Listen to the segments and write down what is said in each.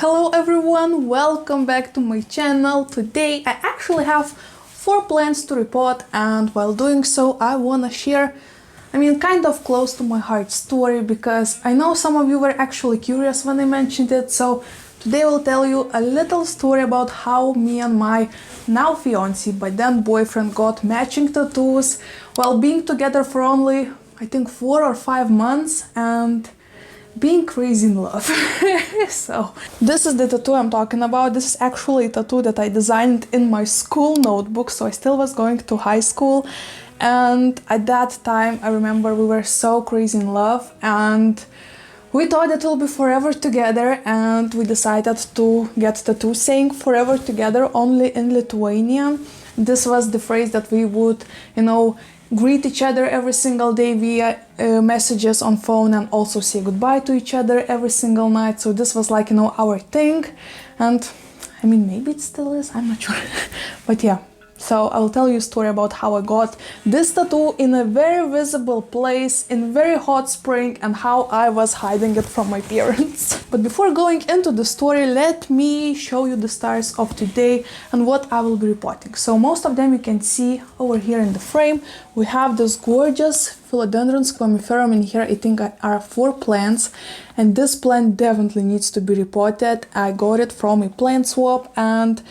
Hello everyone, welcome back to my channel. Today I actually have 4 plants to repot, and while doing so I wanna share, kind of close to my heart story, because I know some of you were actually curious when I mentioned it. So today I will tell you a little story about how me and my now fiancé, but then boyfriend, got matching tattoos while being together for only, I think, 4 or 5 months and being crazy in love. So this is the tattoo I'm talking about. This is actually a tattoo that I designed in my school notebook, so I still was going to high school, and at that time I remember we were so crazy in love and we thought that we'll be forever together, and we decided to get tattoo saying forever together only in Lithuania. This was the phrase that we would, greet each other every single day via messages on phone, and also say goodbye to each other every single night. So this was like, our thing, and maybe it still is, I'm not sure. But yeah, so I will tell you a story about how I got this tattoo in a very visible place in very hot spring, and how I was hiding it from my parents. But before going into the story, let me show you the stars of today and what I will be repotting. So most of them you can see over here in the frame. We have this gorgeous philodendron squamiferum in here. I think are 4 plants, and this plant definitely needs to be repotted. I got it from a plant swap, and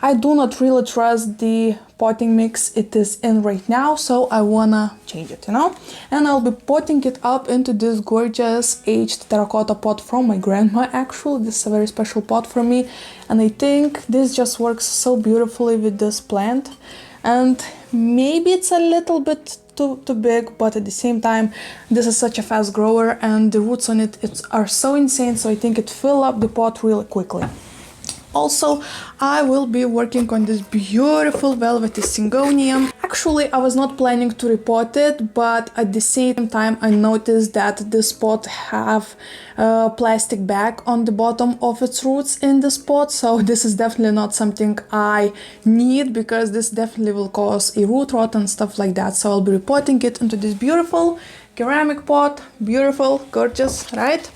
I do not really trust the potting mix it is in right now, so I wanna change it, And I'll be potting it up into this gorgeous aged terracotta pot from my grandma. Actually, this is a very special pot for me, and I think this just works so beautifully with this plant. And maybe it's a little bit too big, but at the same time, this is such a fast grower, and the roots on it are so insane, so I think it fill up the pot really quickly. Also, I will be working on this beautiful velvety syngonium. Actually, I was not planning to repot it, but at the same time I noticed that this pot have a plastic bag on the bottom of its roots in this pot, so this is definitely not something I need, because this definitely will cause a root rot and stuff like that. So I'll be repotting it into this beautiful ceramic pot. Beautiful, gorgeous, right?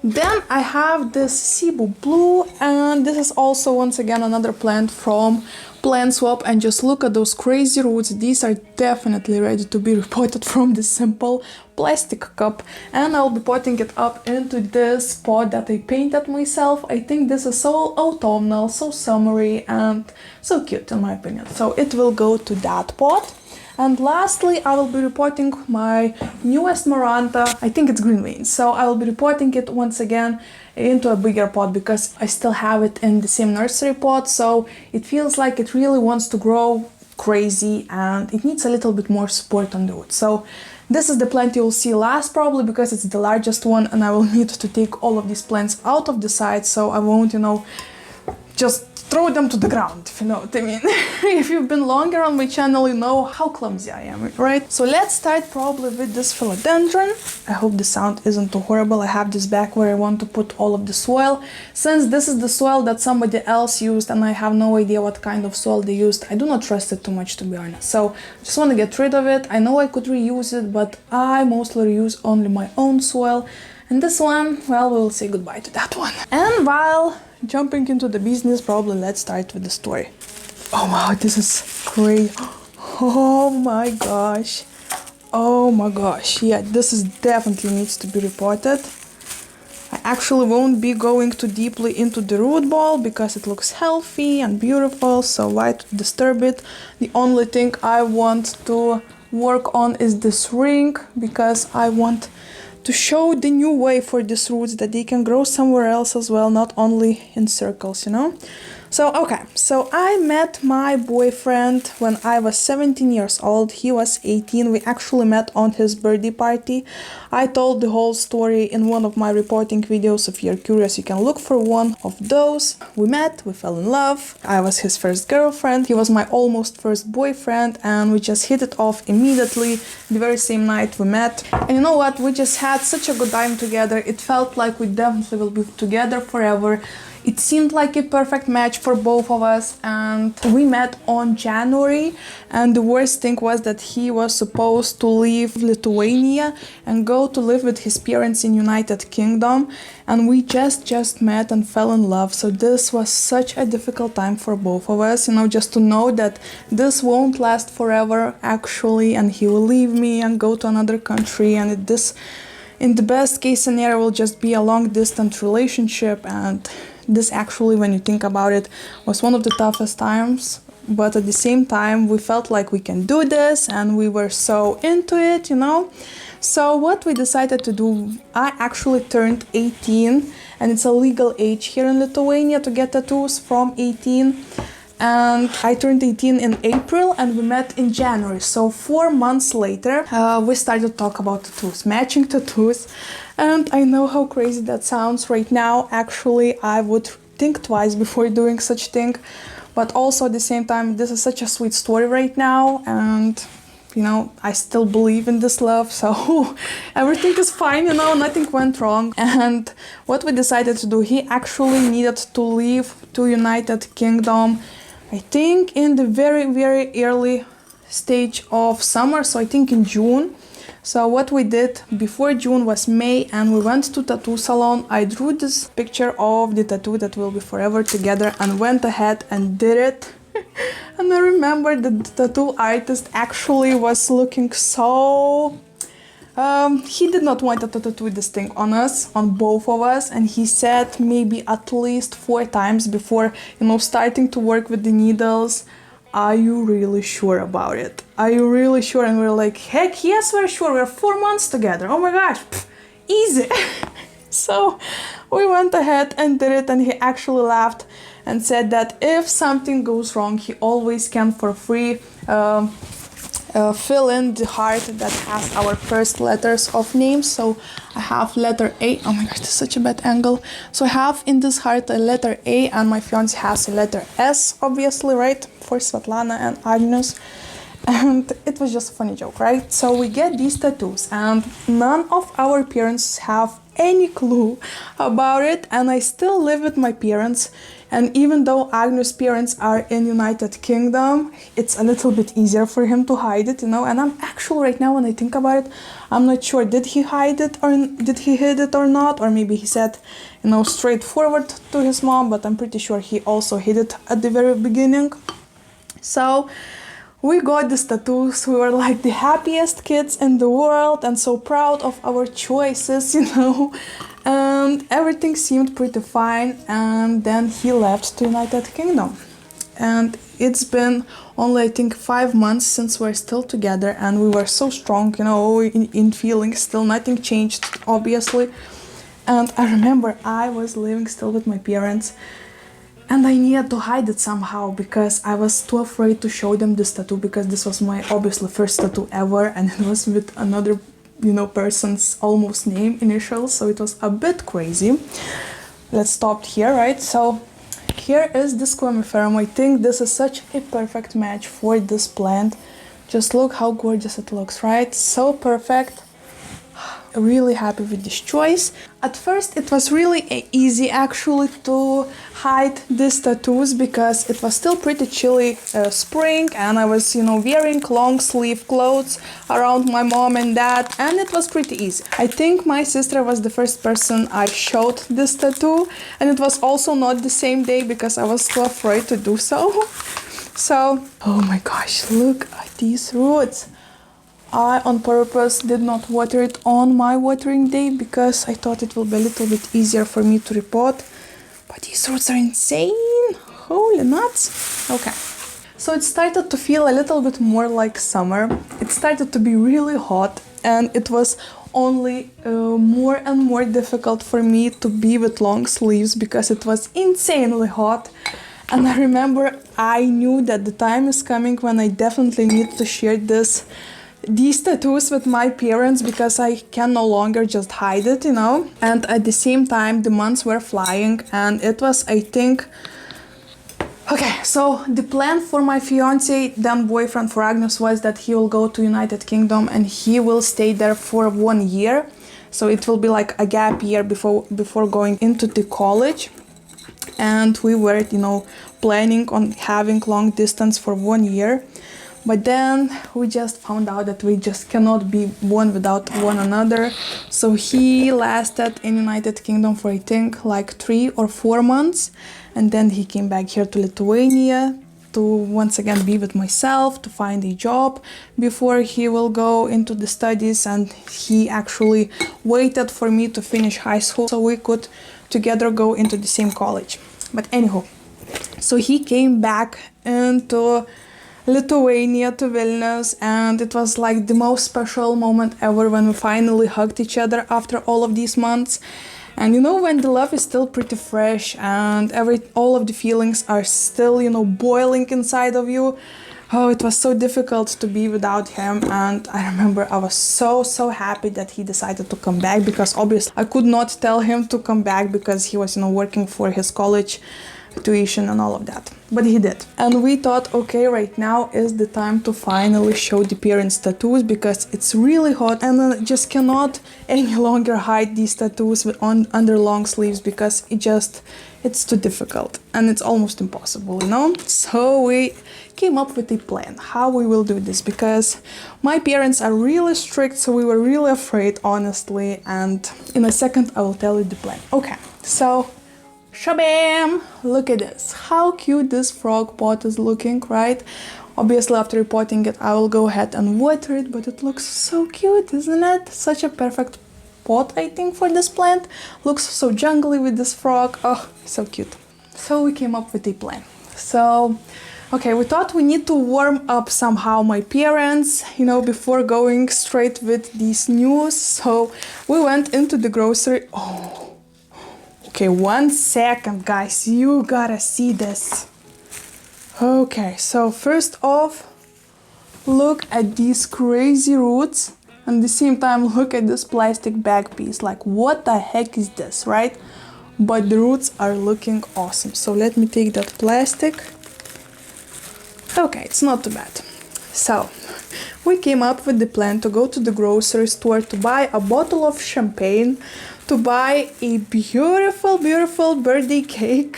Then I have this Cebu Blue, and this is also once again another plant from Plant Swap, and just look at those crazy roots. These are definitely ready to be repotted from this simple plastic cup, and I'll be potting it up into this pot that I painted myself. I think this is so autumnal, so summery, and so cute in my opinion, so it will go to that pot. And lastly, I will be repotting my newest Maranta. I think it's green veins. So I will be repotting it once again into a bigger pot, because I still have it in the same nursery pot. So it feels like it really wants to grow crazy, and it needs a little bit more support on the roots. So this is the plant you will see last, probably because it's the largest one, and I will need to take all of these plants out of the side, so I won't, just throw them to the ground, if you know what I mean. If you've been longer on my channel, you know how clumsy I am, right? So let's start probably with this philodendron. I hope the sound isn't too horrible. I have this bag where I want to put all of the soil. Since this is the soil that somebody else used, and I have no idea what kind of soil they used, I do not trust it too much, to be honest. So I just want to get rid of it. I know I could reuse it, but I mostly reuse only my own soil. And this one, well, we'll say goodbye to that one. And while jumping into the business, probably let's start with the story. Oh wow, this is crazy. Oh my gosh. Oh my gosh. Yeah, this is definitely needs to be repotted. I actually won't be going too deeply into the root ball because it looks healthy and beautiful, so why to disturb it? The only thing I want to work on is this ring, because I want to show the new way for these roots, that they can grow somewhere else as well, not only in circles, So, okay, so I met my boyfriend when I was 17 years old. He was 18. We actually met on his birthday party. I told the whole story in one of my reporting videos. If you're curious, you can look for one of those. We met, we fell in love. I was his first girlfriend. He was my almost first boyfriend, and we just hit it off immediately. The very same night we met. And you know what? We just had such a good time together. It felt like we definitely will be together forever. It seemed like a perfect match for both of us, and we met on January. And the worst thing was that he was supposed to leave Lithuania and go to live with his parents in United Kingdom, and we just met and fell in love. So this was such a difficult time for both of us, just to know that this won't last forever actually, and he will leave me and go to another country, and this in the best case scenario will just be a long distance relationship. And this actually, when you think about it, was one of the toughest times, but at the same time we felt like we can do this and we were so into it. So what we decided to do, I actually turned 18, and it's a legal age here in Lithuania to get tattoos from 18. And I turned 18 in April and we met in January. So 4 months later, we started to talk about tattoos, matching tattoos. And I know how crazy that sounds right now. Actually, I would think twice before doing such thing. But also at the same time, this is such a sweet story right now. And, I still believe in this love. So everything is fine, nothing went wrong. And what we decided to do, he actually needed to leave to United Kingdom, I think in the very, very early stage of summer, so I think in June. So what we did before June was May, and we went to tattoo salon. I drew this picture of the tattoo that will be forever together and went ahead and did it. And I remember that the tattoo artist actually was looking so... he did not want to tattoo this thing on us, on both of us, and he said maybe at least 4 times before, starting to work with the needles, "Are you really sure about it? Are you really sure?" And we're like, "Heck yes, we're sure. We're 4 months together. Oh my gosh, easy." So we went ahead and did it, and he actually laughed and said that if something goes wrong, he always can for free fill in the heart that has our first letters of names. So I have letter A. Oh my gosh, this is such a bad angle. So I have in this heart a letter A, and my fiance has a letter S, obviously, right? For Svetlana and Agnes. And it was just a funny joke, right? So we get these tattoos, and none of our parents have any clue about it, and I still live with my parents. And even though Agnes' parents are in United Kingdom, it's a little bit easier for him to hide it, And I'm actually right now, when I think about it, I'm not sure, did he hide it or did he hide it or not? Or maybe he said, straightforward to his mom, but I'm pretty sure he also hid it at the very beginning. So we got these tattoos. We were like the happiest kids in the world and so proud of our choices, And everything seemed pretty fine. And then he left to United Kingdom. And it's been only, I think, 5 months since we're still together. And we were so strong, in feelings. Still nothing changed, obviously. And I remember I was living still with my parents. And I needed to hide it somehow because I was too afraid to show them this tattoo, because this was my obviously first tattoo ever, and it was with another, person's almost name, initials, so it was a bit crazy. Let's stop here, right? So here is the squamiferum. I think this is such a perfect match for this plant. Just look how gorgeous it looks, right? So perfect. Really happy with this choice. At first it was really easy actually to hide these tattoos because it was still pretty chilly spring, and I was wearing long sleeve clothes around my mom and dad, and it was pretty easy. I think my sister was the first person I showed this tattoo, and it was also not the same day because I was too afraid to do so. So, oh my gosh, look at these roots. I on purpose did not water it on my watering day because I thought it will be a little bit easier for me to repot. But these roots are insane! Holy nuts! Okay. So it started to feel a little bit more like summer. It started to be really hot, and it was only more and more difficult for me to be with long sleeves because it was insanely hot. And I remember I knew that the time is coming when I definitely need to share these tattoos with my parents because I can no longer just hide it, And at the same time, the months were flying, and it was, I think... Okay, so the plan for my fiance, then boyfriend for Agnes, was that he will go to United Kingdom and he will stay there for 1 year. So it will be like a gap year before going into the college. and we were, planning on having long distance for 1 year. But then we just found out that we just cannot be one without one another. So he lasted in United Kingdom for I think like 3 or 4 months, and then he came back here to Lithuania to once again be with myself, to find a job before he will go into the studies. And he actually waited for me to finish high school so we could together go into the same college. But anyhow, so he came back into Lithuania to Vilnius, and it was like the most special moment ever when we finally hugged each other after all of these months. And when the love is still pretty fresh and all of the feelings are still, boiling inside of you. Oh, it was so difficult to be without him. And I remember I was so happy that he decided to come back, because obviously I could not tell him to come back because he was, working for his college tuition and all of that. But he did. And we thought, okay, right now is the time to finally show the parents' tattoos, because it's really hot and I just cannot any longer hide these tattoos under long sleeves, because it's too difficult and it's almost impossible, So we came up with a plan how we will do this, because my parents are really strict, so we were really afraid, honestly. And in a second I will tell you the plan. Okay, so shabam! Look at this. How cute this frog pot is looking, right? Obviously, after repotting it, I will go ahead and water it, but it looks so cute, isn't it? Such a perfect pot, I think, for this plant. Looks so jungly with this frog. Oh, so cute. So we came up with a plan. So, okay, we thought we need to warm up somehow my parents, before going straight with these news. So we went into the grocery. Okay, 1 second, guys, you gotta see this. Okay, so first off, look at these crazy roots, and at the same time look at this plastic bag piece. Like, what the heck is this, right? But the roots are looking awesome. So let me take that plastic. Okay, it's not too bad. So we came up with the plan to go to the grocery store to buy a bottle of champagne, to buy a beautiful birthday cake.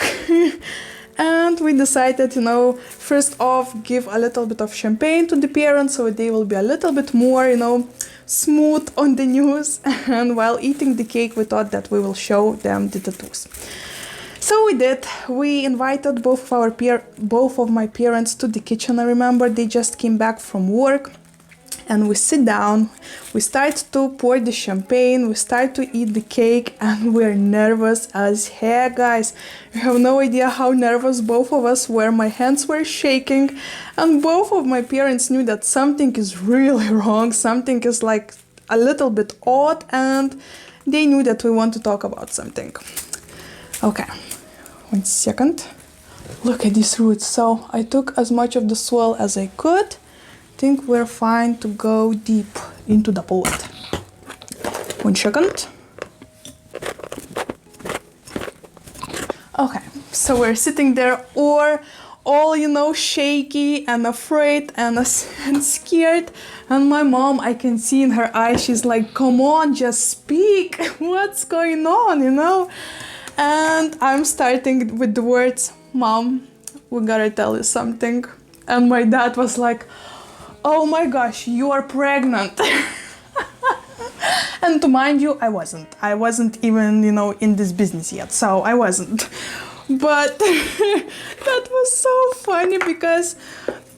And we decided, first off, give a little bit of champagne to the parents so they will be a little bit more, smooth on the news. And while eating the cake, we thought that we will show them the tattoos. So we did. We invited both of my parents to the kitchen. I remember they just came back from work. And we sit down, we start to pour the champagne, we start to eat the cake, and we're nervous as heck, guys. You have no idea how nervous both of us were. My hands were shaking, and both of my parents knew that something is really wrong, something is like a little bit odd, and they knew that we want to talk about something. Okay, 1 second. Look at these roots. So I took as much of the soil as I could. Think we're fine to go deep into the pot. 1 second. Okay, so we're sitting there all shaky and afraid and scared. And my mom, I can see in her eyes, she's like, come on, just speak. What's going on, And I'm starting with the words, Mom, we gotta tell you something. And my dad was like, oh my gosh, you are pregnant. And to mind you, I wasn't even, in this business yet, so I wasn't. But that was so funny, because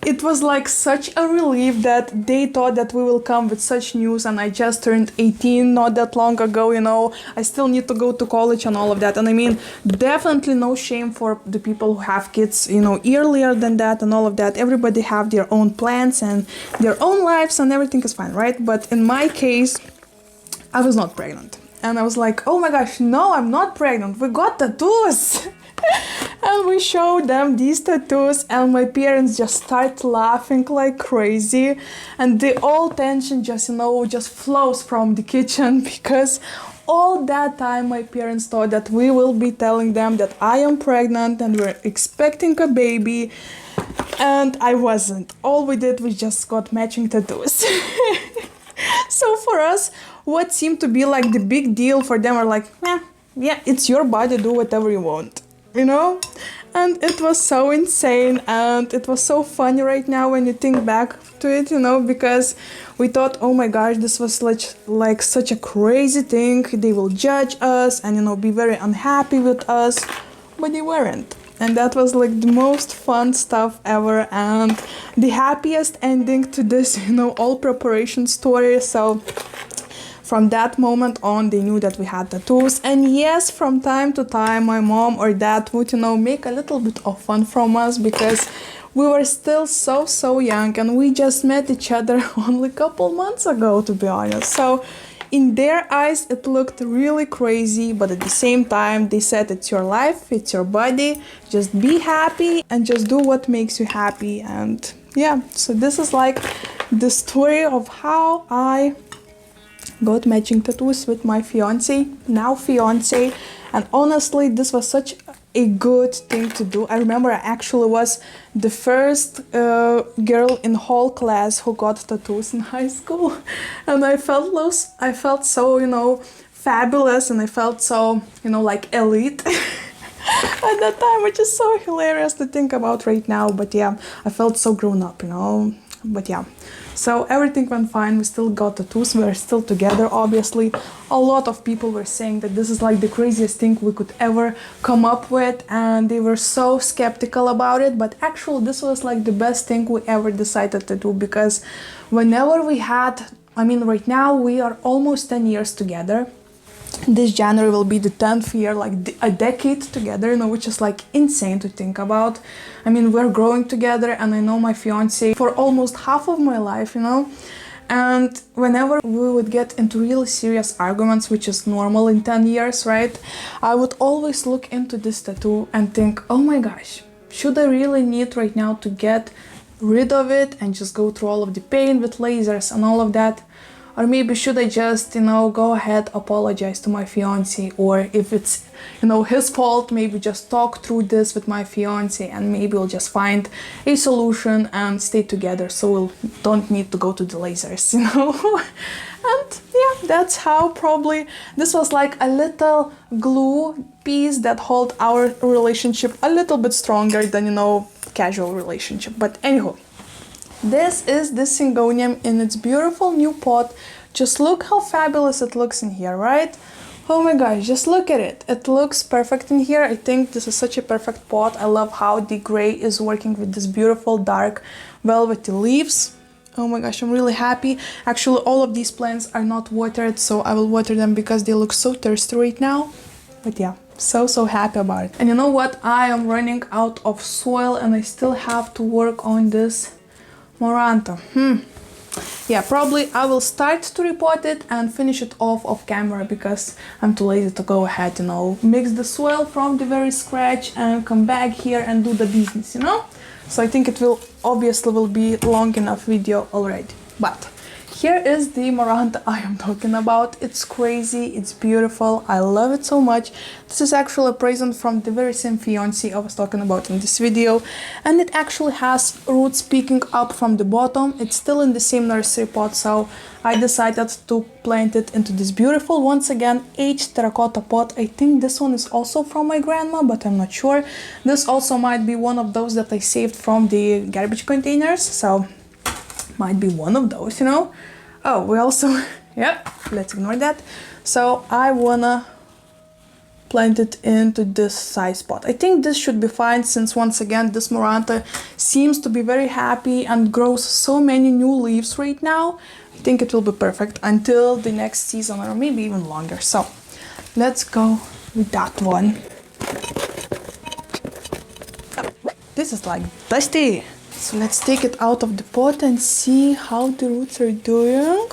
it was like such a relief that they thought that we will come with such news, and I just turned 18 not that long ago, I still need to go to college and all of that. And I mean, definitely no shame for the people who have kids, earlier than that and all of that. Everybody have their own plans and their own lives, and everything is fine, right? But in my case, I was not pregnant. And I was like, oh my gosh, no, I'm not pregnant. We got tattoos. And we showed them these tattoos, and my parents just start laughing like crazy, and the all tension just flows from the kitchen, because all that time my parents thought that we will be telling them that I am pregnant and we're expecting a baby, and I wasn't. All we did was just got matching tattoos. So for us, what seemed to be like the big deal, for them are like, yeah, it's your body, do whatever you want. you know? And it was so insane, and it was so funny right now when you think back to it, you know, because we thought, oh my gosh, this was like such a crazy thing. They will judge us and, you know, be very unhappy with us, but they weren't. And that was like the most fun stuff ever, and the happiest ending to this, you know, all preparation story. So from that moment on, they knew that we had tattoos. And yes, from time to time, my mom or dad would, you know, make a little bit of fun from us because we were still so young and we just met each other only a couple months ago, to be honest. So in their eyes, it looked really crazy, but at the same time, they said it's your life, it's your body, just be happy and just do what makes you happy. And yeah, so this is like the story of how I got matching tattoos with my now fiance, and honestly this was such a good thing to do. I remember I actually was the first girl in whole class who got tattoos in high school, and I felt so, you know, fabulous, and I felt so, you know, like elite at that time, which is so hilarious to think about right now. But yeah, I felt so grown up, you know. But yeah, so everything went fine. We still got tattoos. We are still together, obviously. A lot of people were saying that this is like the craziest thing we could ever come up with, and they were so skeptical about it. But actually, this was like the best thing we ever decided to do, because whenever we had, I mean, right now we are almost 10 years together. This January will be the 10th year, like a decade together, you know, which is like insane to think about. I mean, we're growing together, and I know my fiance for almost half of my life, you know. And whenever we would get into really serious arguments, which is normal in 10 years, right? I would always look into this tattoo and think, oh my gosh, should I really need right now to get rid of it and just go through all of the pain with lasers and all of that? Or maybe should I just, you know, go ahead, apologize to my fiance, or if it's, you know, his fault, maybe just talk through this with my fiance and maybe we'll just find a solution and stay together, so we'll don't need to go to the lasers, you know. And yeah, that's how probably this was like a little glue piece that hold our relationship a little bit stronger than, you know, casual relationship. But anyhow, this is the Syngonium in its beautiful new pot. Just look how fabulous it looks in here, right? Oh my gosh, just look at it. It looks perfect in here. I think this is such a perfect pot. I love how the gray is working with this beautiful dark velvety leaves. Oh my gosh, I'm really happy. Actually, all of these plants are not watered, so I will water them because they look so thirsty right now. But yeah, so happy about it. And you know what? I am running out of soil and I still have to work on this Maranta. Yeah, probably I will start to repot it and finish it off camera because I'm too lazy to go ahead, you know, mix the soil from the very scratch and come back here and do the business, you know. So I think it will obviously be long enough video already. But here is the Maranta I am talking about. It's crazy, it's beautiful, I love it so much. This is actually a present from the very same fiancé I was talking about in this video. And it actually has roots peeking up from the bottom. It's still in the same nursery pot, so I decided to plant it into this beautiful, once again, aged terracotta pot. I think this one is also from my grandma, but I'm not sure. This also might be one of those that I saved from the garbage containers, so might be one of those, you know. Oh, we also, yeah, let's ignore that. So I wanna plant it into this size pot. I think this should be fine, since once again this Maranta seems to be very happy and grows so many new leaves right now. I think it will be perfect until the next season, or maybe even longer. So let's go with that one. This is like dusty. So let's take it out of the pot and see how the roots are doing.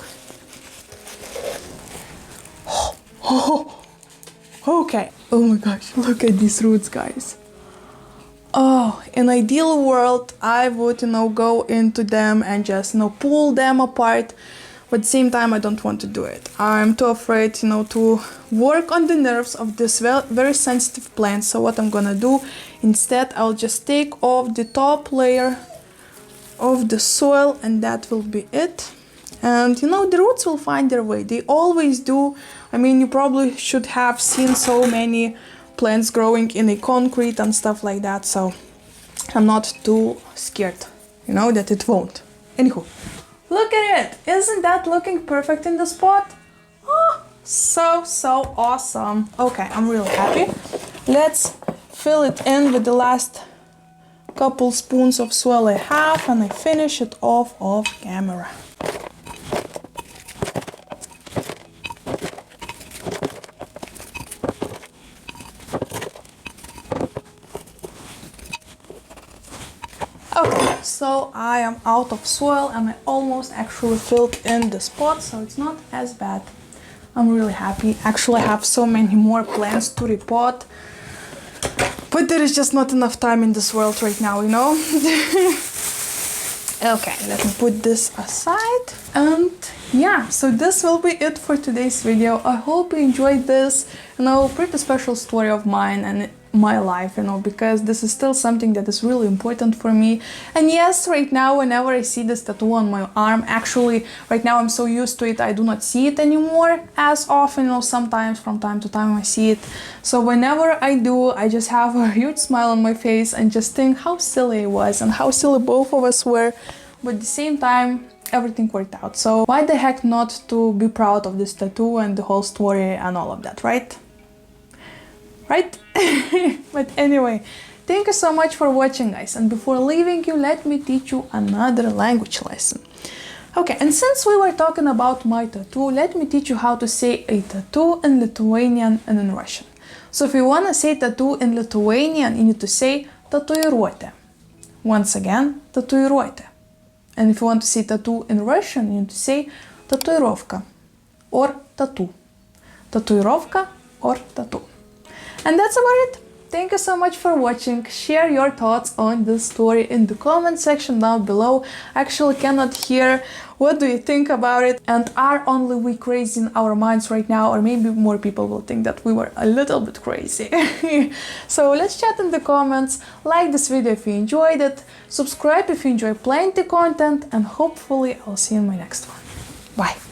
Okay. Oh my gosh, look at these roots, guys. Oh, in ideal world, I would, you know, go into them and just, you know, pull them apart. But at the same time, I don't want to do it. I'm too afraid, you know, to work on the nerves of this very sensitive plant. So what I'm gonna do, instead, I'll just take off the top layer of the soil, and that will be it. And you know, the roots will find their way. They always do. I mean, you probably should have seen so many plants growing in a concrete and stuff like that, so I'm not too scared, you know, that it won't. Anywho, look at it! Isn't that looking perfect in the spot? Oh, so awesome. Okay, I'm really happy. Let's fill it in with the last couple spoons of soil I have, and I finish it off camera. Okay, so I am out of soil and I almost actually filled in the spot, so it's not as bad. I'm really happy. Actually, I have so many more plants to repot, but there is just not enough time in this world right now, you know? Okay, let me put this aside. And yeah, so this will be it for today's video. I hope you enjoyed this, you know, pretty special story of mine and my life, you know, because this is still something that is really important for me. And yes, right now, whenever I see this tattoo on my arm, actually, right now I'm so used to it, I do not see it anymore as often, you know, sometimes from time to time I see it. So whenever I do, I just have a huge smile on my face and just think how silly I was and how silly both of us were, but at the same time, everything worked out. So why the heck not to be proud of this tattoo and the whole story and all of that, right? Right? But anyway, thank you so much for watching, guys, and before leaving you, let me teach you another language lesson. Okay, and since we were talking about my tattoo, let me teach you how to say a tattoo in Lithuanian and in Russian. So if you want to say tattoo in Lithuanian, you need to say tatuiruotė. Once again, tatuiruotė. And if you want to say tattoo in Russian, you need to say tatuirovka or tattoo. Tatuirovka or tattoo. And that's about it. Thank you so much for watching. Share your thoughts on this story in the comment section down below. I actually cannot hear what do you think about it, and are only we crazy in our minds right now, or maybe more people will think that we were a little bit crazy. So let's chat in the comments, like this video if you enjoyed it, subscribe if you enjoy plenty content, and hopefully I'll see you in my next one. Bye!